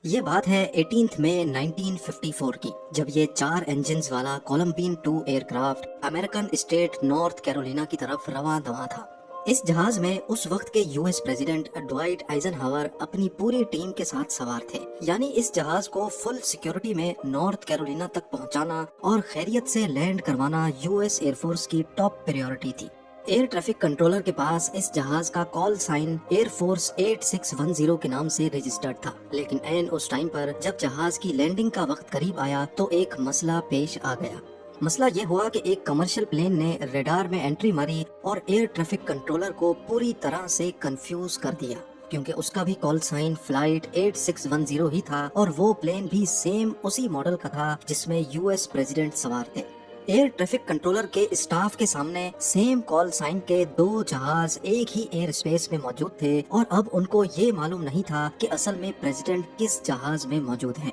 یہ بات ہے 18 مئی 1954 کی، جب یہ 4 انجنز والا Colombian 2 aircraft American state North Carolina کی طرف رواں دواں تھا۔ اس جہاز میں اس وقت کے یو ایس پریزیڈنٹ ڈوائٹ آئزن ہاور اپنی پوری ٹیم کے ساتھ سوار تھے، یعنی اس جہاز کو فل سیکیورٹی میں نارتھ کیرولینا تک پہنچانا اور خیریت سے لینڈ کروانا یو ایس ایئر فورس کی ٹاپ پریورٹی تھی۔ ایئر ٹریفک کنٹرولر کے پاس اس جہاز کا کال سائن ایئر فورس 8610 کے نام سے رجسٹرڈ تھا، لیکن عین اس ٹائم پر جب جہاز کی لینڈنگ کا وقت قریب آیا تو ایک مسئلہ پیش آ گیا۔ مسئلہ یہ ہوا کہ ایک کمرشل پلین نے ریڈار میں انٹری ماری اور ایئر ٹریفک کنٹرولر کو پوری طرح سے کنفیوز کر دیا، کیونکہ اس کا بھی کال سائن فلائٹ 8610 ہی تھا اور وہ پلین بھی سیم اسی ماڈل کا تھا جس میں یو ایس پریزیڈنٹ سوار تھے۔ ایئر ٹریفک کنٹرولر کے اسٹاف کے سامنے سیم کال سائن کے 2 جہاز ایک ہی ایئر اسپیس میں موجود تھے، اور اب ان کو یہ معلوم نہیں تھا کہ اصل میں پریزیڈنٹ کس جہاز میں موجود ہیں۔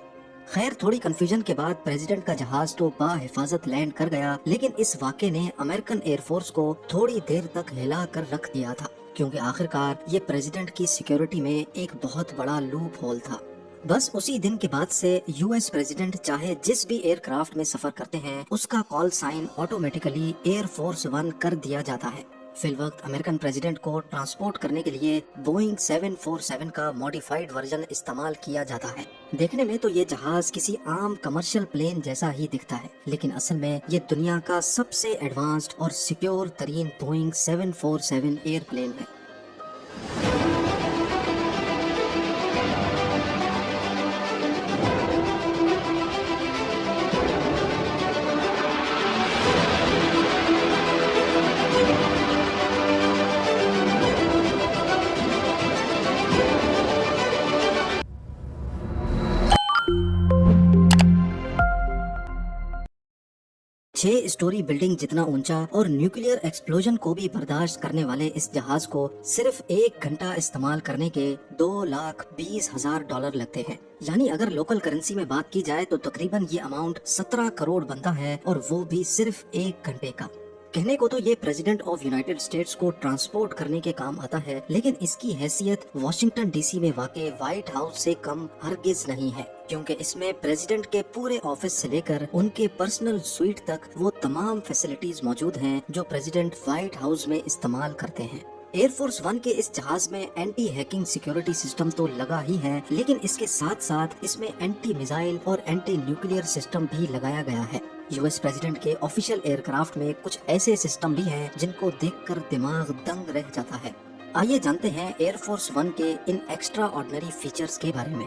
خیر، تھوڑی کنفیوژن کے بعد پریزیڈنٹ کا جہاز تو بحفاظت لینڈ کر گیا، لیکن اس واقعے نے امریکن ایئر فورس کو تھوڑی دیر تک ہلا کر رکھ دیا تھا، کیونکہ آخرکار یہ پریزیڈنٹ کی سیکیورٹی میں ایک بہت بڑا لوپ ہول تھا۔ بس اسی دن کے بعد سے یو ایس پریزیڈنٹ چاہے جس بھی ایئر کرافٹ میں سفر کرتے ہیں، اس کا کال سائن آٹومیٹیکلی ایئر فورس 1 کر دیا جاتا ہے۔ فی الوقت امریکن پریزیڈنٹ کو ٹرانسپورٹ کرنے کے لیے بوئنگ 747 کا ماڈیفائڈ ورژن استعمال کیا جاتا ہے۔ دیکھنے میں تو یہ جہاز کسی عام کمرشل پلین جیسا ہی دکھتا ہے، لیکن اصل میں یہ دنیا کا سب سے ایڈوانسڈ اور سیکیور ترین بوئنگ 747 ایئر پلین ہے۔ چھ اسٹوری بلڈنگ جتنا اونچا اور نیوکلیئر ایکسپلوژن کو بھی برداشت کرنے والے اس جہاز کو صرف 1 گھنٹہ استعمال کرنے کے $2,20,000 لگتے ہیں، یعنی اگر لوکل کرنسی میں بات کی جائے تو تقریباً یہ اماؤنٹ 17 کروڑ بنتا ہے، اور وہ بھی صرف 1 گھنٹے کا۔ کہنے کو تو یہ پریزیڈنٹ آف یونائٹڈ اسٹیٹس کو ٹرانسپورٹ کرنے کے کام آتا ہے، لیکن اس کی حیثیت واشنگٹن ڈی سی میں واقع وائٹ ہاؤس سے کم ہرگز نہیں ہے، کیونکہ اس میں پریزیڈنٹ کے پورے آفس سے لے کر ان کے پرسنل سویٹ تک وہ تمام فیسلٹیز موجود ہیں جو پریزیڈنٹ وائٹ ہاؤس میں استعمال کرتے ہیں۔ ایئر فورس 1 کے اس جہاز میں اینٹی ہیکنگ سیکیورٹی سسٹم تو لگا ہی ہے، لیکن اس کے ساتھ ساتھ اس میں اینٹی میزائل اور اینٹی نیوکلیئر سسٹم بھی لگایا گیا ہے۔ یو ایس پریزیڈنٹ کے آفیشیل ایئر کرافٹ میں کچھ ایسے سسٹم بھی ہیں جن کو دیکھ کر دماغ دنگ رہ جاتا ہے۔ آئیے جانتے ہیں ایئر فورس 1 کے ان ایکسٹرا آرڈنری فیچرز کے بارے میں۔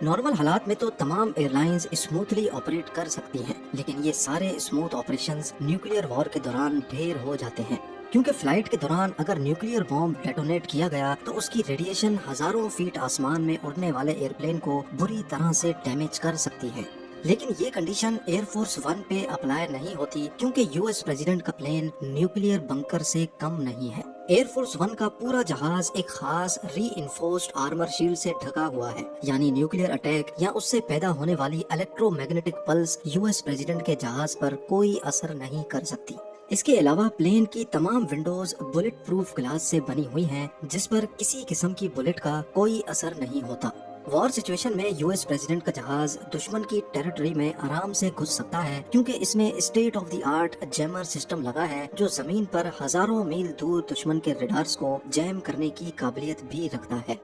نارمل حالات میں تو تمام ایئر لائنز اسموتھلی آپریٹ کر سکتی ہیں، لیکن یہ سارے اسموتھ آپریشنز نیوکلیئر وار کے دوران ڈھیر ہو جاتے ہیں، کیونکہ فلائٹ کے دوران اگر نیوکلیئر بام ڈیٹونیٹ کیا گیا تو اس کی ریڈیشن ہزاروں فیٹ آسمان میں اڑنے والے ایئر پلین کو بری طرح سے ڈیمیج کر سکتی ہے۔ لیکن یہ کنڈیشن ایئر فورس 1 پہ اپلائی نہیں ہوتی، کیونکہ یو ایس پریزیڈنٹ کا پلین نیوکلیئر بنکر سے کم نہیں ہے۔ ایئر فورس 1 کا پورا جہاز ایک خاص ری انفورسڈ آرمر شیلڈ سے ڈھکا ہوا ہے، یعنی نیوکلیئر اٹیک یا اس سے پیدا ہونے والی electro magnetic plus U S president کے جہاز پر کوئی اثر نہیں کر سکتی۔ اس کے علاوہ پلین کی تمام ونڈوز بلٹ پروف گلاس سے بنی ہوئی ہیں، جس پر کسی قسم کی بلٹ کا کوئی اثر نہیں ہوتا۔ وار سچویشن میں یو ایس پریزیڈنٹ کا جہاز دشمن کی ٹیریٹری میں آرام سے گھس سکتا ہے، کیونکہ اس میں state of the art jammer system لگا ہے جو زمین پر ہزاروں میل دور دشمن کے ریڈارز کو جیم کرنے کی قابلیت بھی رکھتا ہے۔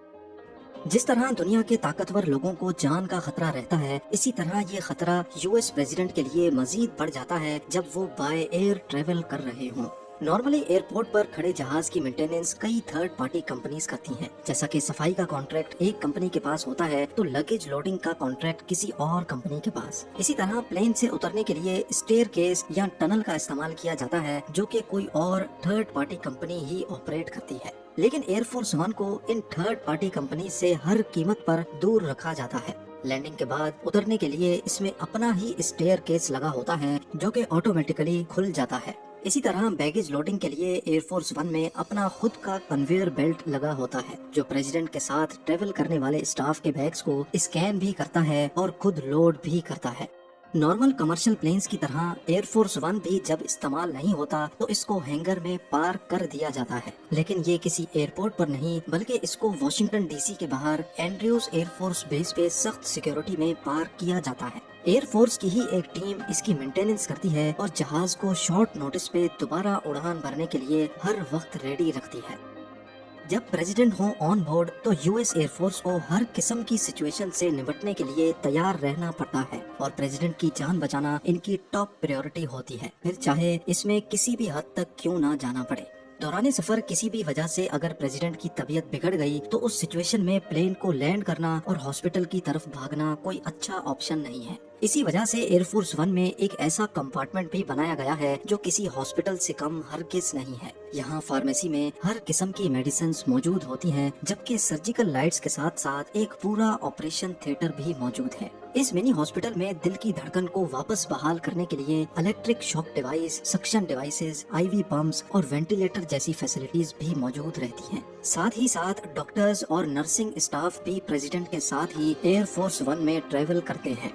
جس طرح دنیا کے طاقتور لوگوں کو جان کا خطرہ رہتا ہے، اسی طرح یہ خطرہ یو ایس پریزیڈنٹ کے لیے مزید بڑھ جاتا ہے جب وہ بائی ایئر ٹریول کر رہے ہوں۔ نارملی ایئرپورٹ پر کھڑے جہاز کی مینٹیننس کئی تھرڈ پارٹی کمپنیز کرتی ہیں، جیسا کہ صفائی کا کانٹریکٹ ایک کمپنی کے پاس ہوتا ہے تو لگیج لوڈنگ کا کانٹریکٹ کسی اور کمپنی کے پاس۔ اسی طرح پلین سے اترنے کے لیے اسٹیئر کیس یا ٹنل کا استعمال کیا جاتا ہے، جو کہ کوئی اور تھرڈ پارٹی کمپنی ہی آپریٹ کرتی ہے۔ لیکن ایئر فورس 1 کو ان تھرڈ پارٹی کمپنی سے ہر قیمت پر دور رکھا جاتا ہے۔ لینڈنگ کے بعد اترنے کے لیے اس میں اپنا ہی اسٹیئر کیس لگا ہوتا ہے جو کہ آٹومیٹیکلی کھل جاتا ہے۔ اسی طرح بیگیج لوڈنگ کے لیے ایئر فورس 1 میں اپنا خود کا کنویئر بیلٹ لگا ہوتا ہے، جو پریزیڈنٹ کے ساتھ ٹریول کرنے والے اسٹاف کے بیگز کو اسکین بھی کرتا ہے اور خود لوڈ بھی کرتا ہے۔ नॉर्मल कमर्शियल प्लेन्स की तरह एयरफोर्स वन भी जब इस्तेमाल नहीं होता तो इसको हैंगर में पार्क कर दिया जाता है, लेकिन ये किसी एयरपोर्ट पर नहीं बल्कि इसको वॉशिंगटन डीसी के बाहर एंड्रयूज एयरफोर्स बेस पे सख्त सिक्योरिटी में पार्क किया जाता है। एयरफोर्स की ही एक टीम इसकी मेंटेनेंस करती है और जहाज को शॉर्ट नोटिस पे दोबारा उड़ान भरने के लिए हर वक्त रेडी रखती है। जब प्रेसिडेंट हो ऑन बोर्ड तो यूएस एयरफोर्स को हर किस्म की सिचुएशन से निपटने के लिए तैयार रहना पड़ता है और प्रेसिडेंट की जान बचाना इनकी टॉप प्रायोरिटी होती है, फिर चाहे इसमें किसी भी हद तक क्यों ना जाना पड़े। दौरान सफर किसी भी वजह से अगर प्रेसिडेंट की तबीयत बिगड़ गई तो उस सिचुएशन में प्लेन को लैंड करना और हॉस्पिटल की तरफ भागना कोई अच्छा ऑप्शन नहीं है। इसी वजह से एयरफोर्स वन में एक ऐसा कंपार्टमेंट भी बनाया गया है जो किसी हॉस्पिटल से कम हरगिज नहीं है। यहाँ फार्मेसी में हर किस्म की मेडिसिन मौजूद होती हैं, जबकि सर्जिकल लाइट्स के साथ साथ एक पूरा ऑपरेशन थिएटर भी मौजूद है। इस मिनी हॉस्पिटल में दिल की धड़कन को वापस बहाल करने के लिए electric shock device, suction devices, IV pumps और वेंटिलेटर जैसी फैसिलिटीज भी मौजूद रहती हैं। साथ ही साथ डॉक्टर्स और नर्सिंग स्टाफ भी प्रेसिडेंट के साथ ही एयरफोर्स वन में ट्रेवल करते हैं।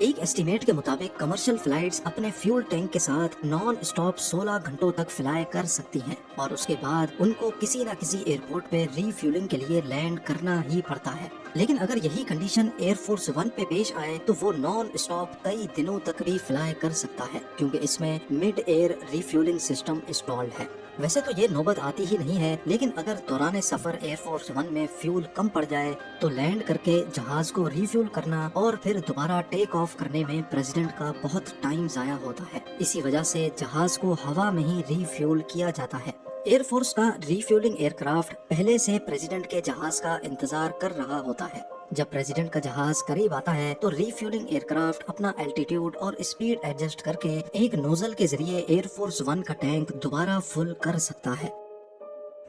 एक एस्टीमेट के मुताबिक कमर्शियल फ्लाइट्स अपने फ्यूल टैंक के साथ नॉन स्टॉप 16 घंटों तक फ्लाई कर सकती हैं और उसके बाद उनको किसी न किसी एयरपोर्ट पे रीफ्यूलिंग के लिए लैंड करना ही पड़ता है। लेकिन अगर यही कंडीशन एयरफोर्स वन पे पेश आए तो वो नॉन स्टॉप कई दिनों तक भी फ्लाई कर सकता है, क्योंकि इसमें mid air refuelling system installed है। वैसे तो ये नौबत आती ही नहीं है, लेकिन अगर दौरान सफर एयरफोर्स वन में फ्यूल कम पड़ जाए तो लैंड करके जहाज को रिफ्यूल करना और फिर दोबारा टेक ऑफ करने में प्रेसिडेंट का बहुत टाइम जाया होता है। इसी वजह से जहाज को हवा में ही रिफ्यूल किया जाता है। एयरफोर्स का रिफ्यूलिंग एयरक्राफ्ट पहले से प्रेसिडेंट के जहाज का इंतजार कर रहा होता है। जब प्रेसिडेंट का जहाज करीब आता है तो रिफ्यूलिंग एयरक्राफ्ट अपना एल्टीट्यूड और स्पीड एडजस्ट करके एक नोजल के जरिए एयरफोर्स वन का टैंक दोबारा फुल कर सकता है।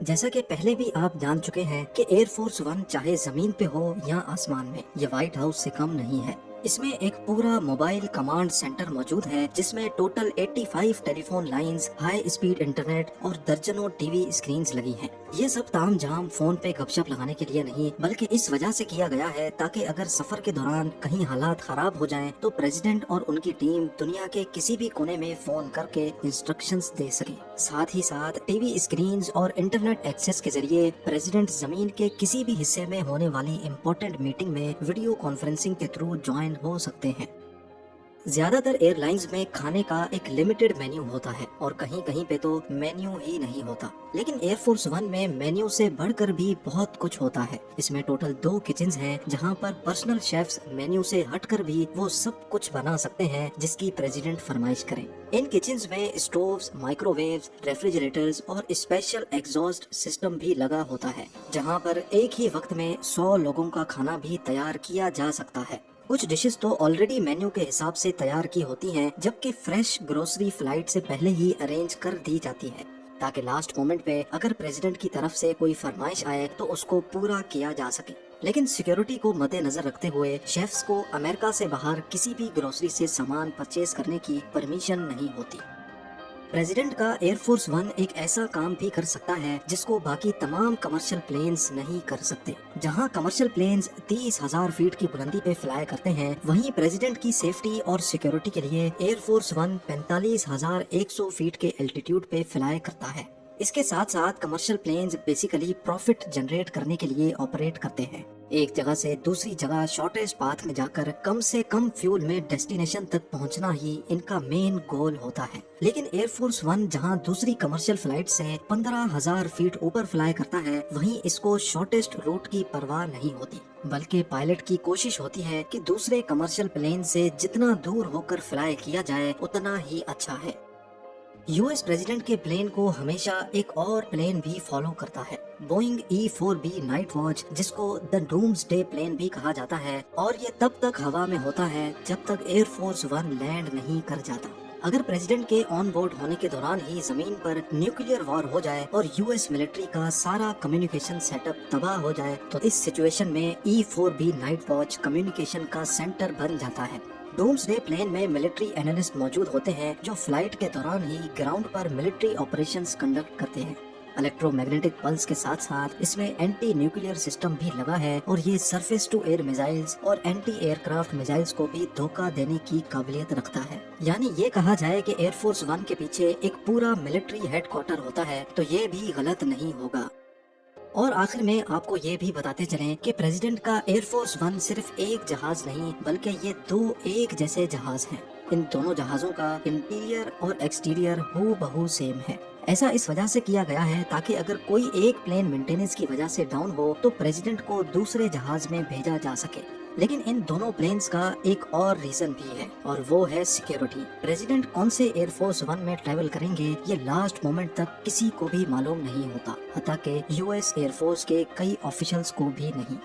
जैसा कि पहले भी आप जान चुके हैं कि एयरफोर्स वन चाहे जमीन पे हो या आसमान में, ये व्हाइट हाउस से कम नहीं है। इसमें एक पूरा मोबाइल कमांड सेंटर मौजूद है जिसमें total 85 telephone lines, high speed internet और दर्जनों टीवी स्क्रीन्स लगी हैं। ये सब तामझाम फोन पे गपशप लगाने के लिए नहीं, बल्कि इस वजह से किया गया है ताकि अगर सफर के दौरान कहीं हालात खराब हो जाएं तो प्रेसिडेंट और उनकी टीम दुनिया के किसी भी कोने में फोन करके इंस्ट्रक्शंस दे सके। साथ ही साथ टीवी स्क्रीन्स और इंटरनेट एक्सेस के जरिए प्रेसिडेंट जमीन के किसी भी हिस्से में होने वाली इम्पोर्टेंट मीटिंग में वीडियो कॉन्फ्रेंसिंग के थ्रू ज्वाइन हो सकते हैं। ज्यादातर एयरलाइंस में खाने का एक लिमिटेड मेन्यू होता है और कहीं कहीं पे तो मेन्यू ही नहीं होता, लेकिन एयरफोर्स वन में मेन्यू से बढ़कर भी बहुत कुछ होता है। इसमें टोटल 2 किचन्स हैं जहां पर पर्सनल शेफ्स मेन्यू से हटकर भी वो सब कुछ बना सकते हैं जिसकी प्रेसिडेंट फरमाइश करें। इन किचन्स में स्टोव्स, माइक्रोवेव्स, रेफ्रिजरेटर्स और स्पेशल एग्जॉस्ट सिस्टम भी लगा होता है, जहां पर एक ही वक्त में 100 लोगों का खाना भी तैयार किया जा सकता है। कुछ डिशेस तो ऑलरेडी मेन्यू के हिसाब से तैयार की होती हैं, जबकि फ्रेश ग्रोसरी फ्लाइट से पहले ही अरेंज कर दी जाती है ताकि लास्ट मोमेंट पे अगर प्रेसिडेंट की तरफ से कोई फरमाइश आए तो उसको पूरा किया जा सके। लेकिन सिक्योरिटी को मद्देनजर रखते हुए शेफ्स को अमेरिका से बाहर किसी भी ग्रोसरी से सामान परचेज करने की परमिशन नहीं होती। प्रेसिडेंट का एयरफोर्स वन एक ऐसा काम भी कर सकता है जिसको बाकी तमाम कमर्शियल प्लेन्स नहीं कर सकते। जहां कमर्शियल प्लेन्स 30,000 फीट की बुलंदी पे फ्लाई करते हैं, वहीं प्रेसिडेंट की सेफ्टी और सिक्योरिटी के लिए एयरफोर्स वन 45,100 फीट के एल्टीट्यूड पे फ्लाई करता है। इसके साथ साथ commercial planes basically profit generate करने के लिए ऑपरेट करते हैं। एक जगह से दूसरी जगह शॉर्टेस्ट पाथ में जाकर कम से कम फ्यूल में डेस्टिनेशन तक पहुंचना ही इनका मेन गोल होता है। लेकिन एयरफोर्स वन जहां दूसरी कमर्शियल फ्लाइट से 15,000 फीट ऊपर फ्लाई करता है, वहीं इसको शॉर्टेस्ट रूट की परवाह नहीं होती, बल्कि पायलट की कोशिश होती है कि दूसरे कमर्शियल प्लेन से जितना दूर होकर फ्लाई किया जाए उतना ही अच्छा है। यूएस प्रेसिडेंट के प्लेन को हमेशा एक और प्लेन भी फॉलो करता है, बोइंग E-4B नाइट वॉच, जिसको द डूम्सडे प्लेन भी कहा जाता है, और ये तब तक हवा में होता है जब तक एयरफोर्स वन लैंड नहीं कर जाता। अगर प्रेसिडेंट के ऑन बोर्ड होने के दौरान ही जमीन पर न्यूक्लियर वॉर हो जाए और यूएस मिलिट्री का सारा कम्युनिकेशन सेटअप तबाह हो जाए तो इस सिचुएशन में E-4B नाइट वॉच कम्युनिकेशन का सेंटर बन जाता है। डूम्सडे प्लेन में मिलिट्री एनालिस्ट मौजूद होते हैं जो फ्लाइट के दौरान ही ग्राउंड पर मिलिट्री ऑपरेशंस कंडक्ट करते हैं। इलेक्ट्रोमैग्नेटिक पल्स के साथ साथ इसमें एंटी न्यूक्लियर सिस्टम भी लगा है और ये सरफेस टू एयर मिसाइल्स और एंटी एयरक्राफ्ट मिसाइल्स को भी धोखा देने की काबिलियत रखता है। यानी ये कहा जाए कि एयरफोर्स वन के पीछे एक पूरा मिलिट्री हेडक्वार्टर होता है तो ये भी गलत नहीं होगा। और आखिर में आपको ये भी बताते चलें कि प्रेसिडेंट का एयरफोर्स वन सिर्फ एक जहाज नहीं बल्कि ये दो एक जैसे जहाज हैं। इन दोनों जहाजों का इंटीरियर और एक्सटीरियर हूबहू सेम है। ऐसा इस वजह से किया गया है ताकि अगर कोई एक प्लेन मेंटेनेंस की वजह से डाउन हो तो प्रेसिडेंट को दूसरे जहाज में भेजा जा सके। लेकिन इन दोनों प्लेन्स का एक और रीजन भी है और वो है सिक्योरिटी। प्रेसिडेंट कौन से एयरफोर्स वन में ट्रैवल करेंगे ये लास्ट मोमेंट तक किसी को भी मालूम नहीं होता, हत्ता कि यूएस एयरफोर्स के कई ऑफिशियल्स को भी नहीं।